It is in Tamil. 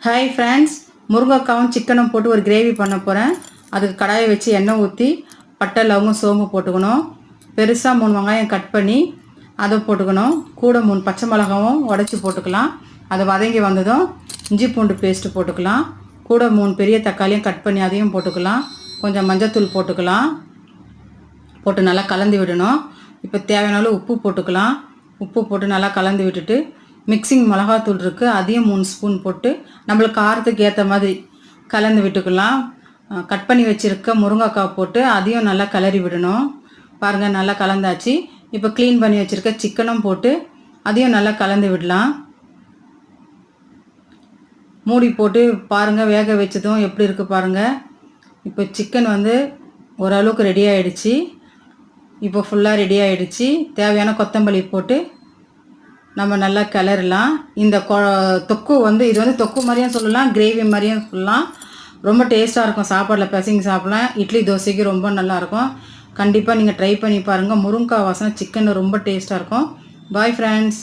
ஹாய் ஃப்ரெண்ட்ஸ், முருங்கைக்காவும் சிக்கனும் போட்டு ஒரு கிரேவி பண்ண போகிறேன். அதுக்கு கடாயை வச்சு எண்ணெய் ஊற்றி பட்டை லவங்கம் சோம்பு போட்டுக்கணும். பெருசாக 3 வெங்காயம் கட் பண்ணி அதை போட்டுக்கணும். கூட 3 பச்சை மிளகாவும் உடச்சி போட்டுக்கலாம். அதை வதங்கி வந்ததும் இஞ்சி பூண்டு பேஸ்ட்டு போட்டுக்கலாம். கூட 3 பெரிய தக்காளியும் கட் பண்ணி அதையும் போட்டுக்கலாம். கொஞ்சம் மஞ்சத்தூள் போட்டுக்கலாம். போட்டு நல்லா கலந்து விடணும். இப்போ தேவையான அளவு உப்பு போட்டுக்கலாம். உப்பு போட்டு நல்லா கலந்து விட்டுட்டு மிக்சிங் மிளகாத்தூள் இருக்குது, அதையும் 3 ஸ்பூன் போட்டு நம்மளுக்கு காரத்துக்கு ஏற்ற மாதிரி கலந்து விட்டுக்கலாம். கட் பண்ணி வச்சுருக்க முருங்கைக்காய் போட்டு அதையும் நல்லா கிளறி விடணும். பாருங்கள், நல்லா கலந்தாச்சு. இப்போ க்ளீன் பண்ணி வச்சுருக்க சிக்கனும் போட்டு அதையும் நல்லா கலந்து விடலாம். மூடி போட்டு பாருங்கள், வேக வச்சதும் எப்படி இருக்குது பாருங்கள். இப்போ சிக்கன் ஓரளவுக்கு ரெடி ஆகிடுச்சு. இப்போ ஃபுல்லாக ரெடி ஆகிடுச்சு. தேவையான கொத்தமல்லி போட்டு நம்ம நல்லா கிளறலாம். இந்த தொக்கு இது தொக்கு மாதிரியும் சொல்லலாம், கிரேவி மாதிரியும் சொல்லலாம். ரொம்ப டேஸ்ட்டாக இருக்கும். சாப்பாடில் பிசைஞ்சு சாப்பிடலாம். இட்லி தோசைக்கு ரொம்ப நல்லாயிருக்கும். கண்டிப்பாக நீங்கள் ட்ரை பண்ணி பாருங்கள். முருங்கைக்காய் வாசனை சிக்கன் ரொம்ப டேஸ்ட்டாக இருக்கும். Bye friends.